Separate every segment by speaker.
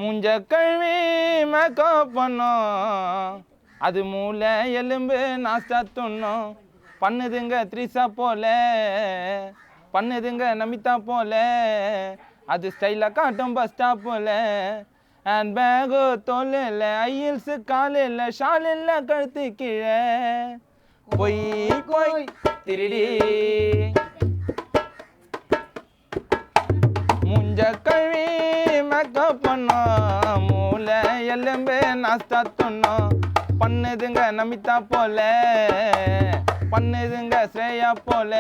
Speaker 1: மூஞ்ச கழுவி மேக்கப் பண்ணோம் அது மூளை எலும்பு நாஸ்டா துண்ணும் பண்ணுதுங்க த்ரிஷா போல பண்ணுதுங்க நமிதா போல அது ஸ்டைலாக காட்டும் பஸ் ஸ்டாப் போல ஹேண்ட் பேகு தோல் இல்லை ஐல்ஸு கால் இல்லை ஷால் இல்லை கழுத்து கீழே பொய் பொய் திருடி மூஞ்ச கழுவி மேக்கப் பண்ணோம் மூளை எலும்பு நாஸ்டா துண்ணும் பண்ணுதுங்க நமிதா போல பண்ணுதுங்க ஸ்ரேயா போல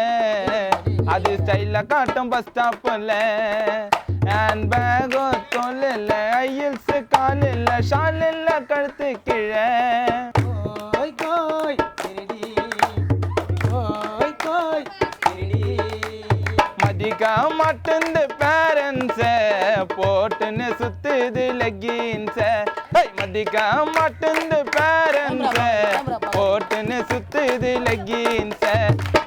Speaker 1: அது ஸ்டைலாக காட்டும் பஸ் ஸ்டாப் போல ஹேண்ட் பேகோ தோல் இல்லை ஐல்ஸு கால் இல்லை ஷால் இல்லை கழுத்து கீழே மதிக்க மாட்டேந்து பேரண்ட்ஸ போட்டுன்னு சுத்துது லெக்கின்ஸ மதிக்க மாட்டேந்து பேரண்ட்ஸ போட்டுன்னு சுத்துது லெக்கின்ஸ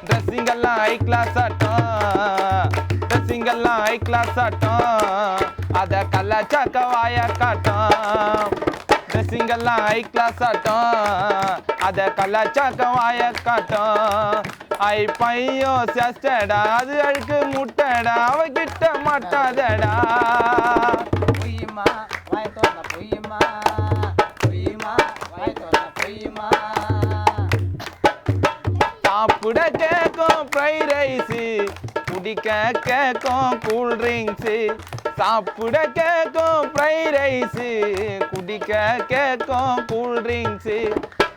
Speaker 1: ட்ரெஸ்ஸிங் எல்லாம் ஹை கிளாஸ் ஆட்டம் ட்ரெஸ்ஸிங் எல்லாம் ஹை கிளாஸ் ஆட்டம் அத கலாச்சாக்க வாய காட்டும் ட்ரெஸ்ஸிங் எல்லாம் ஹை கிளாஸ் ஆட்டம் அத கலாச்சாக்க வாய காட்டும் ஐ பையோ சேஸ்டடா அது அழுக்கு முட்டடா அவகிட்ட மாட்டாதடா
Speaker 2: பொய்யுமா வாய தோற பொய்யுமா பொய்யுமா வாய தோற பொய்யுமா
Speaker 1: சாப்பிட கேக்கும் ஃப்ரைட் ரைஸ் குடிக்க கேக்கும் கூல் ட்ரிங்க்ஸ் சாப்பிட கேக்கும் ஃப்ரைட் ரைஸ் குடிக்க கேக்கும் கூல் ட்ரிங்க்ஸ்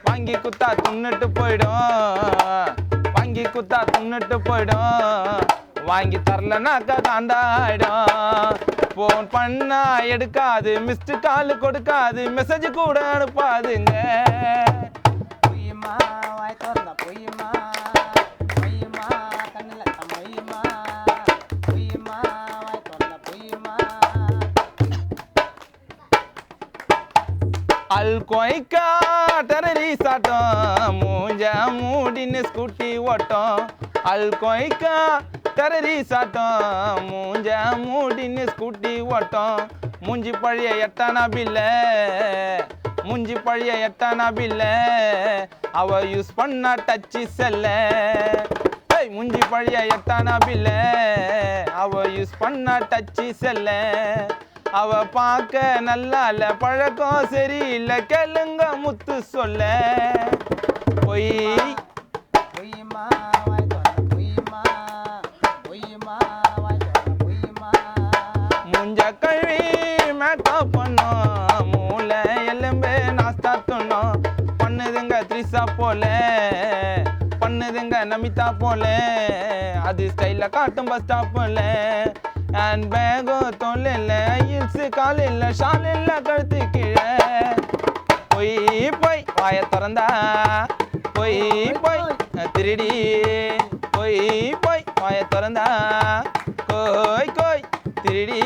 Speaker 1: வாங்கி குத்தா துண்ணுட்டு போயிடும் வாங்கி குத்தா துண்ணுட்டு போயிடும் வாங்கி தரலனாக்கா காண்டாயிடும் ஃபோன் பண்ணா எடுக்காது மிஸ்டு கால் கொடுக்காது மெசேஜ் கூட அனுப்பாதுங்க
Speaker 2: பொய்யுமா வாய தோற பொய்யுமா பொய்யுமா கண்ணுல பொய்யுமா பொய்யுமா வாய தோற பொய்யுமா
Speaker 1: அல்கொய்க்கா டெரரிஸ் ஆட்டம் மூஞ்ச மூடின்னு ஸ்கூட்டி ஓட்டம் அல்கொய்க்கா டெரரிஸ் ஆட்டம் மூஞ்ச மூடின்னு ஸ்கூட்டி ஓட்டம் மூஞ்சி பழைய எட்டானா பில்ல மூஞ்சி பழைய எட்டானா பில்ல அவ யூஸ் பண்ண டச்சு செல்ல மூஞ்சி பழைய எட்டானா பில்ல அவ யூஸ் பண்ண டச்சு செல்ல அவ பார்க்க நல்லா இல்ல பழக்கம் சரியில்லை கேளுங்க முத்து சொல்ல பொய்
Speaker 2: பொய்யுமா வாய தோற பொய்யுமா பொய்யுமா வாய தோற பொய்யுமா
Speaker 1: முஞ்ச கழுவி மேக்கப் பண்ணோம் மூளை எலும்பு நாஸ்டா துண்ணும் பண்ணுதுங்க த்ரிஷா போல பண்ணுதுங்க நமிதா போல அது ஸ்டைலாக காட்டும் பஸ் ஸ்டாப் போல ஹேண்ட் பேகோ தோல் இல்லை ஐல்ஸு கால் இல்லை ஷால் இல்லை கழுத்து கீழே பொய் பொய் வாய திறந்தா பொய் பொய் திருடி பொய் பொய் வாய திறந்தா கோய் கோய் திருடி